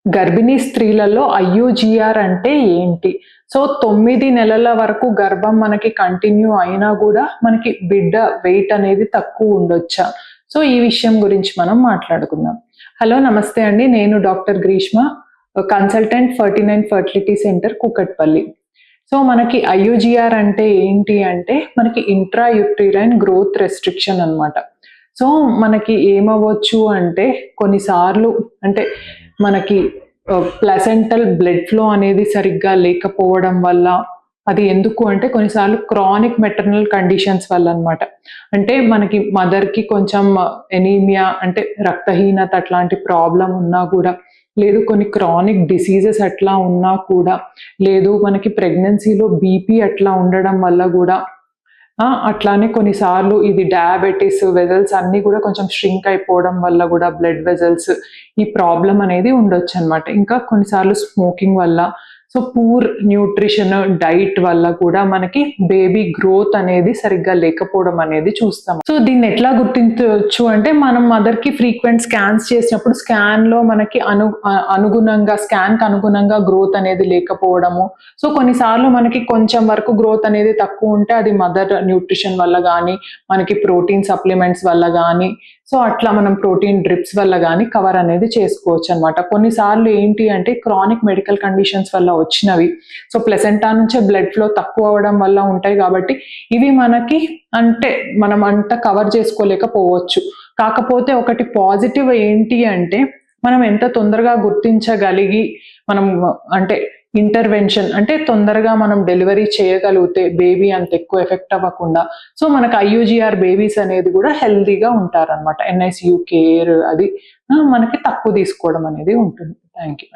గర్భిణీ స్త్రీలలో ఐయూజీఆర్ అంటే ఏంటి? సో 9 నెలల వరకు గర్భం మనకి కంటిన్యూ అయినా గూడా మనకి బిడ్డ వెయిట్ అనేది తక్కువ ఉండొచ్చా? సో ఈ విషయం గురించి మనం మాట్లాడుకుందాం. హలో! నమస్తే అండి. నేను doctor Greeshma, consultant 49 fertility centre Kukatpally. So మనకి ఐయూజీఆర్ అంటే ఏంటి అంటే మనకి ఇంట్రా యూట్రిరైన్ గ్రోత్ రెస్ట్రిక్షన్ అన్నమాట. సో మనకి ఏమవ్వచ్చు అంటే కొన్నిసార్లు అంటే మనకి ప్లసెంటల్ బ్లడ్ ఫ్లో అనేది సరిగ్గా లేకపోవడం వల్ల, అది ఎందుకు అంటే కొన్నిసార్లు క్రానిక్ మెటర్నల్ కండిషన్స్ వల్ల అన్నమాట. అంటే మనకి మదర్‌కి కొంచెం ఎనీమియా అంటే రక్తహీనత అట్లాంటి ప్రాబ్లమ్ ఉన్నా గూడా, లేదు కొన్ని క్రానిక్ డిసీజెస్ అట్లా ఉన్నా కూడా, లేదు మనకి ప్రెగ్నెన్సీలో బీపీ అట్లా ఉండడం వల్ల గూడా, అట్లానే కొన్నిసార్లు ఇది డయాబెటిస్ వెసల్స్ అన్నీ గూడా కొంచెం ష్రింక్ అయిపోవడం వల్ల గూడా బ్లడ్ వెసల్స్ ఈ ప్రాబ్లమ్ అనేది ఉండొచ్చనమాట. ఇంకా కొన్నిసార్లు స్మోకింగ్ వల్ల, సో పూర్ న్యూట్రిషన్, డైట్ వల్ల కూడా మనకి బేబీ గ్రోత్ అనేది సరిగ్గా లేకపోవడం అనేది చూస్తాం. సో దీన్ని ఎట్లా గుర్తించొచ్చు అంటే మనం మదర్‌కి ఫ్రీక్వెంట్ స్కాన్స్ చేసినప్పుడు స్కాన్‌లో మనకి అనుగుణంగా స్కాన్‌కి అనుగుణంగా గ్రోత్ అనేది లేకపోవడము. సో కొన్నిసార్లు మనకి కొంచెం వరకు గ్రోత్ అనేది తక్కువ ఉంటే అది మదర్ న్యూట్రిషన్ వల్ల గానీ, మనకి ప్రోటీన్ సప్లిమెంట్స్ వల్ల గానీ, సో అట్లా మనం ప్రోటీన్ డ్రిప్స్ వల్ల గానీ కవర్ అనేది చేసుకోవచ్చనమాట. కొన్నిసార్లు ఏంటి అంటే క్రానిక్ మెడికల్ కండిషన్స్ వల్ల వచ్చినవి. సో ప్లసెంటా నుంచే బ్లడ్ ఫ్లో తక్కువ అవ్వడం వల్ల ఉంటాయి గాబట్టి, ఇవి మనకి అంటే మనం అంత కవర్ చేసుకోలేకపోవచ్చు. కాకపోతే ఒకటి పాజిటివ్ ఏంటి అంటే, మనం ఎంత తొందరగా గుర్తించగలిగి మనం అంటే ఇంటర్వెన్షన్ అంటే తొందరగా మనం డెలివరీ చేయగలిగితే బేబీ అంత ఎక్కువ ఎఫెక్ట్ అవ్వకుండా, సో మనకు ఐయూజీఆర్ బేబీస్ అనేది గూడా హెల్తీగా ఉంటారనమాట. ఎన్ఐసీయూ కేర్ అది మనకి తక్కువ తీసుకోవడం అనేది ఉంటుంది. Thank you.